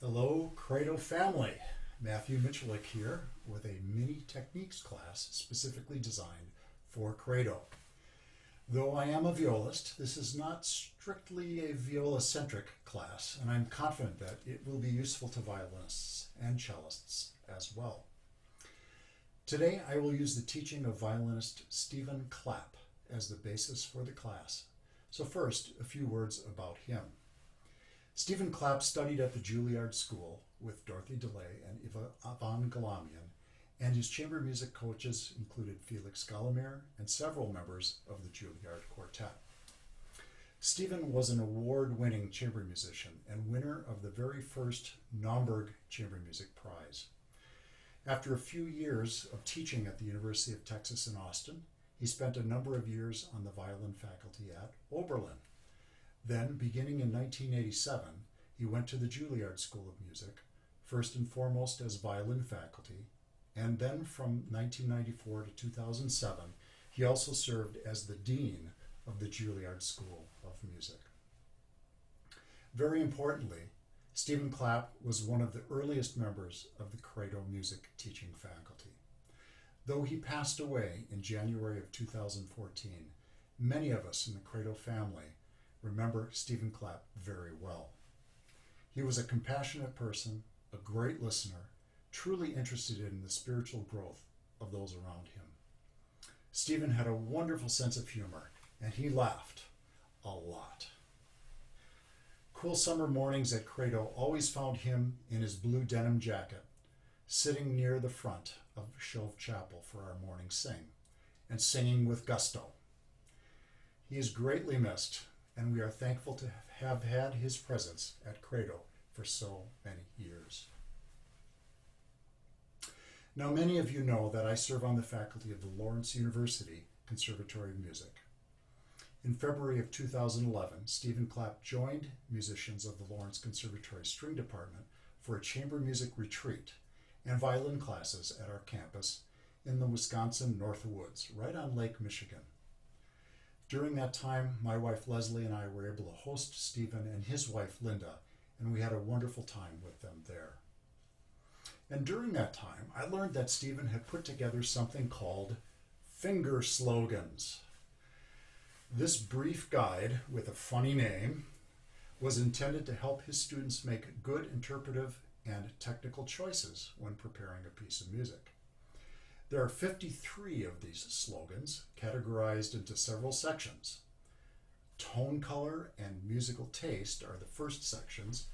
Hello, Credo family. Matthew Michelic here with a mini techniques class specifically designed for Credo. Though I am a violist, this is not strictly a viola-centric class, and I'm confident that it will be useful to violinists and cellists as well. Today I will use the teaching of violinist Stephen Clapp as the basis for the class. So first, a few words about him. Stephen Clapp studied at the Juilliard School with Dorothy DeLay and Yvonne Galamian, and his chamber music coaches included Felix Gallimere and several members of the Juilliard Quartet. Stephen was an award-winning chamber musician and winner of the very first Naumburg Chamber Music Prize. After a few years of teaching at the University of Texas in Austin, he spent a number of years on the violin faculty at Oberlin. Then, beginning in 1987, he went to the Juilliard School of Music, first and foremost as violin faculty, and then from 1994 to 2007, he also served as the dean of the Juilliard School of Music. Very importantly, Stephen Clapp was one of the earliest members of the Credo music teaching faculty. Though he passed away in January of 2014, many of us in the Credo family remember Stephen Clapp very well. He was a compassionate person, a great listener, truly interested in the spiritual growth of those around him. Stephen had a wonderful sense of humor, and he laughed a lot. Cool summer mornings at Credo always found him in his blue denim jacket, sitting near the front of Shove Chapel for our morning sing, and singing with gusto. He is greatly missed, and we are thankful to have had his presence at Credo for so many years. Now, many of you know that I serve on the faculty of the Lawrence University Conservatory of Music. In February of 2011, Stephen Clapp joined musicians of the Lawrence Conservatory String Department for a chamber music retreat and violin classes at our campus in the Wisconsin North Woods, right on Lake Michigan. During that time, my wife Leslie and I were able to host Stephen and his wife Linda, and we had a wonderful time with them there. And during that time, I learned that Stephen had put together something called finger slogans. This brief guide with a funny name was intended to help his students make good interpretive and technical choices when preparing a piece of music. There are 53 of these slogans categorized into several sections. Tone color and musical taste are the first sections,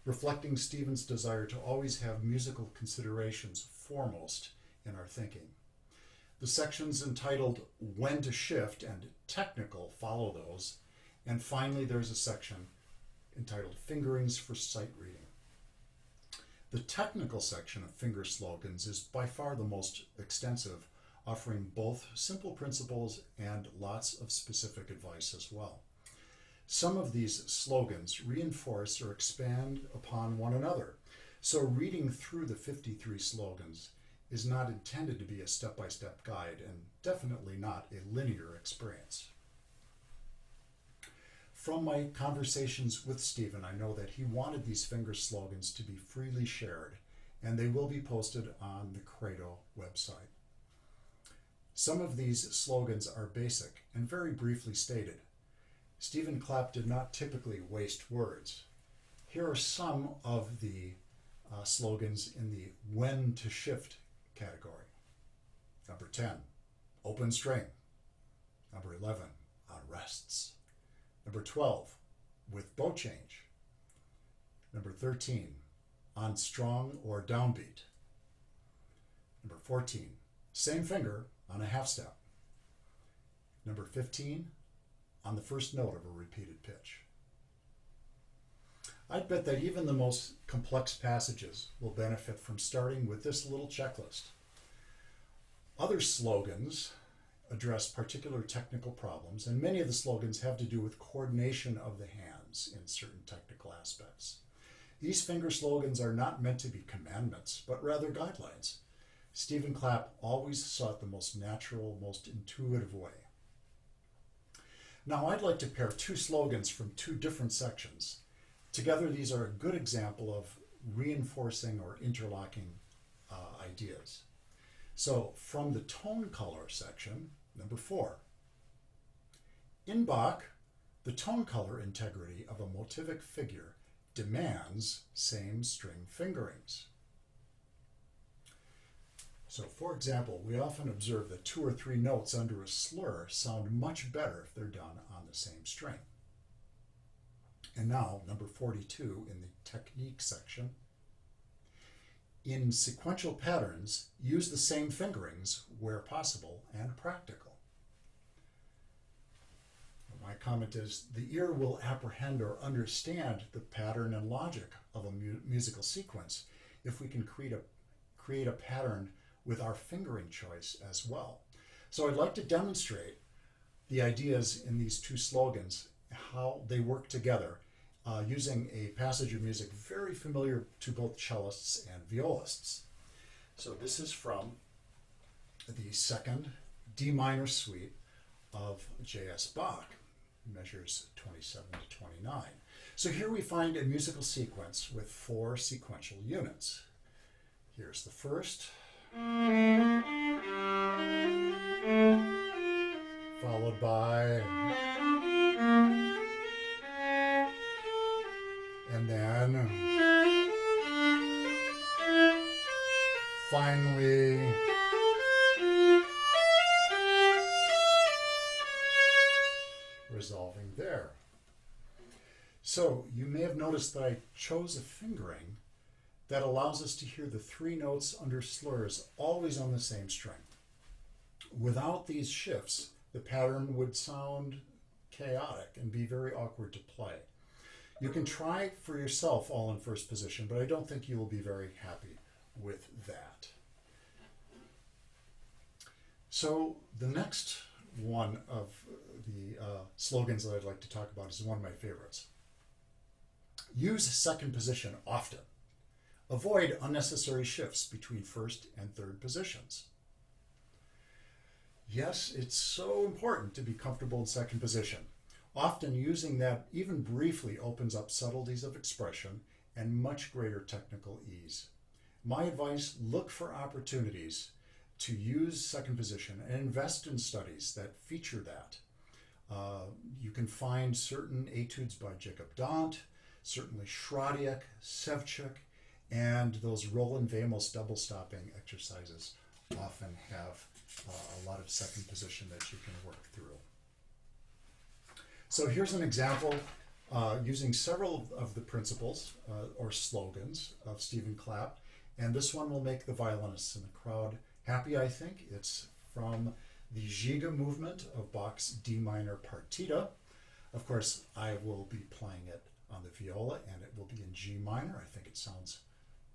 reflecting Stephen's desire to always have musical considerations foremost in our thinking. The sections entitled When to Shift and Technical follow those, and finally there's a section entitled Fingerings for Sight Reading. The technical section of finger slogans is by far the most extensive, offering both simple principles and lots of specific advice as well. Some of these slogans reinforce or expand upon one another, so reading through the 53 slogans is not intended to be a step-by-step guide and definitely not a linear experience. From my conversations with Stephen, I know that he wanted these finger slogans to be freely shared, and they will be posted on the Credo website. Some of these slogans are basic and very briefly stated. Stephen Clapp did not typically waste words. Here are some of the slogans in the When to Shift category. Number 10, open string. Number 11, on rests. Number 12, with bow change. Number 13, on strong or downbeat. Number 14, same finger on a half step. Number 15, on the first note of a repeated pitch. I'd bet that even the most complex passages will benefit from starting with this little checklist. Other slogans address particular technical problems, and many of the slogans have to do with coordination of the hands in certain technical aspects. These finger slogans are not meant to be commandments, but rather guidelines. Stephen Clapp always sought the most natural, most intuitive way. Now I'd like to pair two slogans from two different sections. Together, these are a good example of reinforcing or interlocking ideas. So from the tone color section, number 4. In Bach, the tone color integrity of a motivic figure demands same string fingerings. So for example, we often observe that 2 or 3 notes under a slur sound much better if they're done on the same string. And now, number 42 in the technique section. In sequential patterns, use the same fingerings where possible and practical. My comment is, the ear will apprehend or understand the pattern and logic of a musical sequence if we can create a pattern with our fingering choice as well. So I'd like to demonstrate the ideas in these 2 slogans, how they work together, using a passage of music very familiar to both cellists and violists. So this is from the 2nd D minor suite of J.S. Bach, measures 27 to 29. So here we find a musical sequence with 4 sequential units. Here's the first, followed by, and then finally resolving there. So you may have noticed that I chose a fingering that allows us to hear the 3 notes under slurs always on the same string. Without these shifts, the pattern would sound chaotic and be very awkward to play. You can try for yourself all in first position, but I don't think you will be very happy with that. So the next one of the slogans that I'd like to talk about is one of my favorites. Use second position often. Avoid unnecessary shifts between first and third positions. Yes, it's so important to be comfortable in second position. Often using that even briefly opens up subtleties of expression and much greater technical ease. My advice, look for opportunities to use second position and invest in studies that feature that. You can find certain etudes by Jacob Dant, certainly Schrodiak, Sevchuk, and those Roland Vamos double stopping exercises often have a lot of second position that you can work through. So here's an example using several of the principles or slogans of Stephen Clapp, and this one will make the violinists in the crowd happy, I think. It's from the Giga movement of Bach's D minor partita. Of course, I will be playing it on the viola, and it will be in G minor. I think it sounds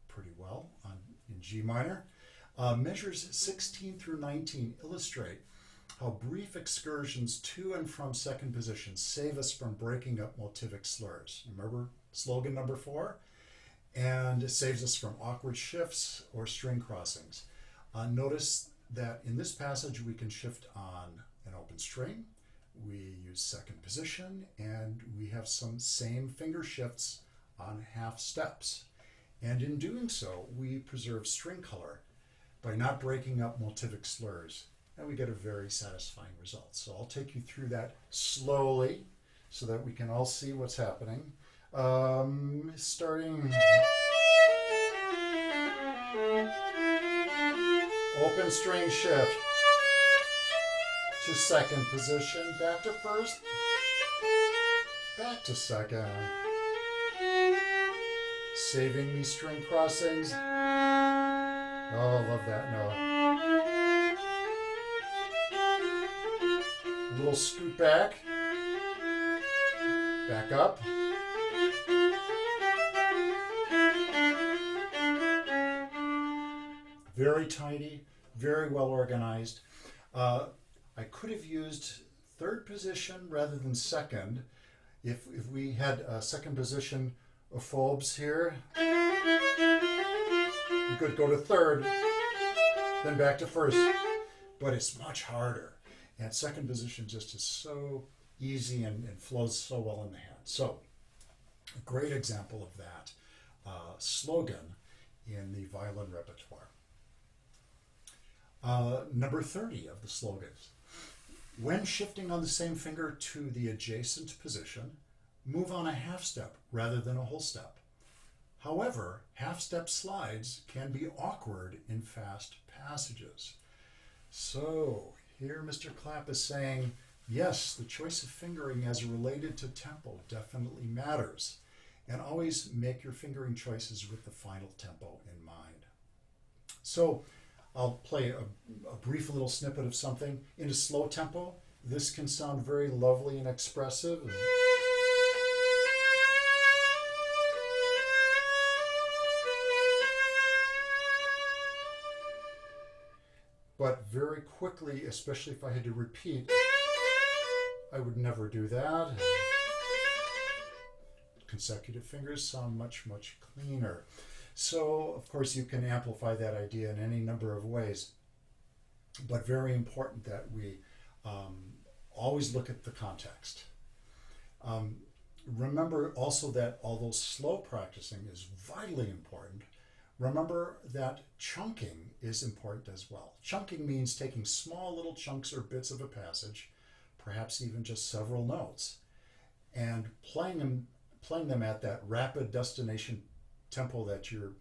pretty well in G minor. Measures 16 through 19 illustrate how brief excursions to and from second position save us from breaking up motivic slurs. Remember slogan number 4? And it saves us from awkward shifts or string crossings. Notice that in this passage we can shift on an open string, we use second position, and we have some same finger shifts on half steps. And in doing so, we preserve string color by not breaking up motivic slurs, and we get a very satisfying result. So I'll take you through that slowly so that we can all see what's happening. Starting open string shift to second position, back to first, back to second. Saving these string crossings. Oh, I love that note. A little scoot back. Back up. Very tidy, very well organized. I could have used third position rather than second if we had a second position of phobes here. You could go to third, then back to first, but it's much harder. And second position just is so easy and flows so well in the hand. So, a great example of that slogan in the violin repertoire. Number 30 of the slogans. When shifting on the same finger to the adjacent position, move on a half step rather than a whole step. However, half step slides can be awkward in fast passages. So here Mr. Clapp is saying, yes, the choice of fingering as related to tempo definitely matters. And always make your fingering choices with the final tempo in mind. So I'll play a brief little snippet of something. In a slow tempo, this can sound very lovely and expressive. But very quickly, especially if I had to repeat, I would never do that. Consecutive fingers sound much, much cleaner. So, of course, you can amplify that idea in any number of ways. But very important that we always look at the context. Remember also that although slow practicing is vitally important, remember that chunking is important as well. Chunking means taking small little chunks or bits of a passage, perhaps even just several notes, and playing them at that rapid destination tempo that you're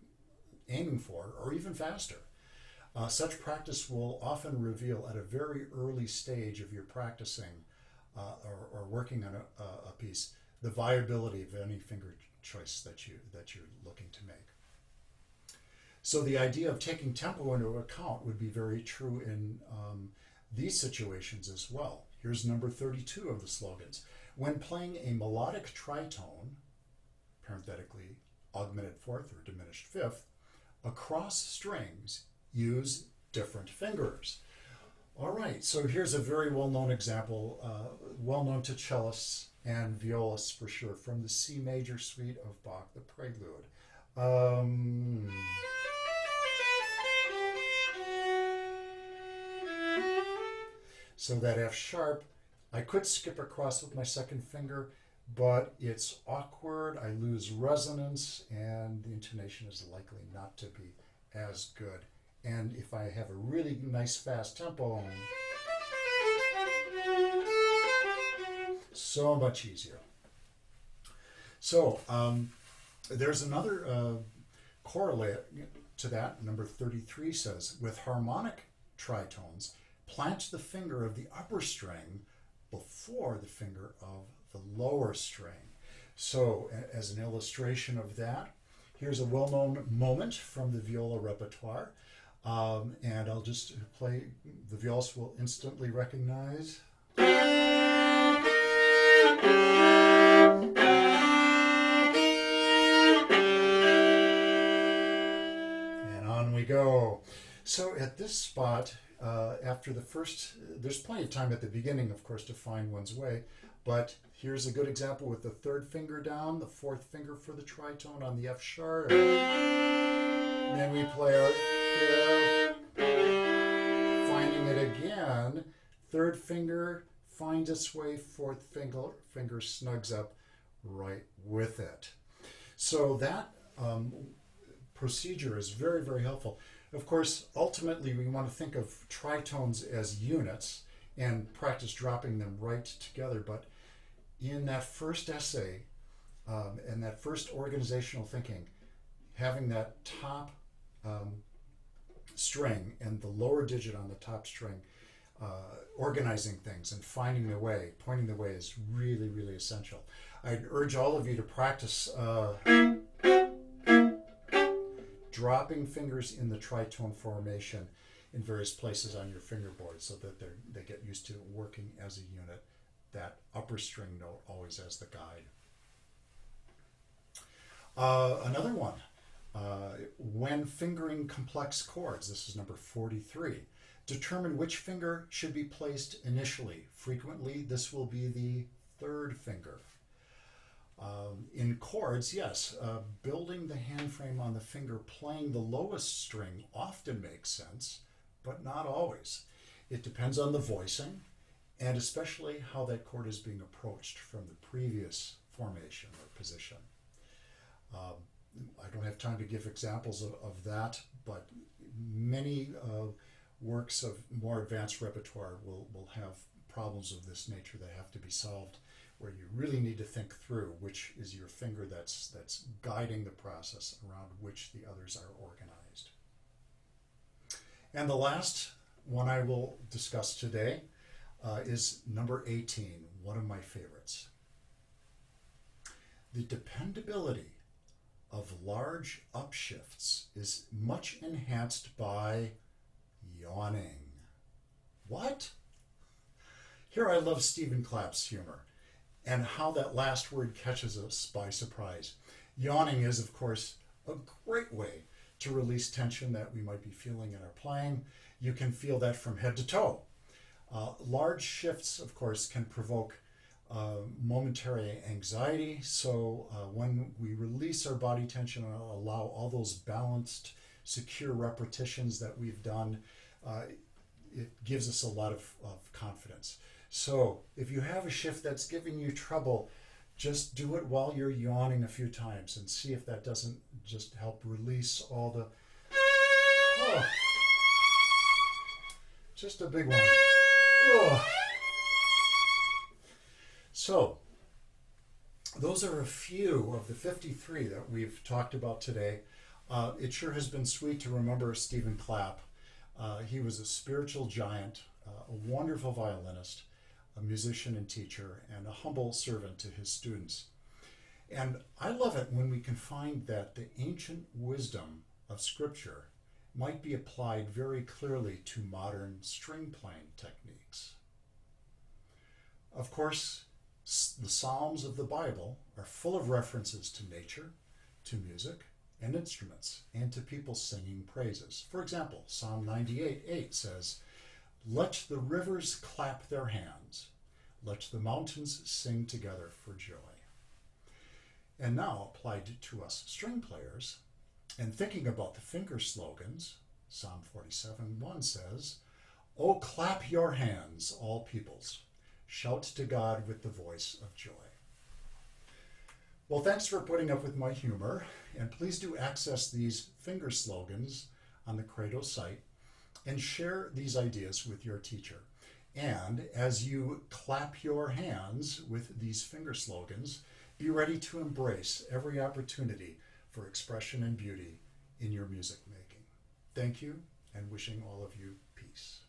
aiming for, or even faster. Such practice will often reveal at a very early stage of your practicing or working on a piece the viability of any finger choice that you're looking to make. So the idea of taking tempo into account would be very true in these situations as well. Here's number 32 of the slogans. When playing a melodic tritone, parenthetically augmented fourth or diminished fifth, across strings, use different fingers. All right, so here's a very well-known example, well-known to cellists and violists for sure, from the C major suite of Bach, the Prelude. So that F sharp, I could skip across with my second finger, but it's awkward, I lose resonance, and the intonation is likely not to be as good. And if I have a really nice fast tempo, so much easier. So there's another correlate to that. Number 33 says, with harmonic tritones, plant the finger of the upper string before the finger of the lower string. So as an illustration of that, here's a well-known moment from the viola repertoire. And I'll just play, the violist will instantly recognize. And on we go. So at this spot, after the first, there's plenty of time at the beginning, of course, to find one's way, but here's a good example with the third finger down, the fourth finger for the tritone on the F sharp. And then we play our fifth, finding it again, third finger finds its way, fourth finger snugs up right with it. So that procedure is very, very helpful. Of course, ultimately, we want to think of tritones as units and practice dropping them right together. But in that first essay and that first organizational thinking, having that top string and the lower digit on the top string, organizing things and finding the way, pointing the way is really, really essential. I'd urge all of you to practice dropping fingers in the tritone formation in various places on your fingerboard so that they get used to working as a unit, that upper string note always as the guide. Another one, when fingering complex chords, this is number 43, determine which finger should be placed initially. Frequently, this will be the third finger. In chords, yes, building the hand frame on the finger playing the lowest string often makes sense, but not always. It depends on the voicing and especially how that chord is being approached from the previous formation or position. I don't have have time to give examples of that, but many works of more advanced repertoire will have problems of this nature that have to be solved, where you really need to think through which is your finger that's guiding the process around which the others are organized. And the last one I will discuss today is number 18, one of my favorites. The dependability of large upshifts is much enhanced by yawning. What? Here I love Stephen Clapp's humor and how that last word catches us by surprise. Yawning is, of course, a great way to release tension that we might be feeling in our playing. You can feel that from head to toe. Large shifts, of course, can provoke momentary anxiety. So when we release our body tension and allow all those balanced, secure repetitions that we've done, it gives us a lot of confidence. So if you have a shift that's giving you trouble, just do it while you're yawning a few times and see if that doesn't just help release all the... Oh, just a big one. Oh. So, those are a few of the 53 that we've talked about today. It sure has been sweet to remember Stephen Clapp. He was a spiritual giant, a wonderful violinist, a musician and teacher, and a humble servant to his students. And I love it when we can find that the ancient wisdom of Scripture might be applied very clearly to modern string playing techniques. Of course, the Psalms of the Bible are full of references to nature, to music, and instruments, and to people singing praises. For example, Psalm 98:8 says, "Let the rivers clap their hands. Let the mountains sing together for joy." And now, applied to us string players, and thinking about the finger slogans, Psalm 47:1 says, "Oh, clap your hands, all peoples. Shout to God with the voice of joy." Well, thanks for putting up with my humor, and please do access these finger slogans on the Credo site and share these ideas with your teacher. And as you clap your hands with these finger slogans, be ready to embrace every opportunity for expression and beauty in your music making. Thank you, and wishing all of you peace.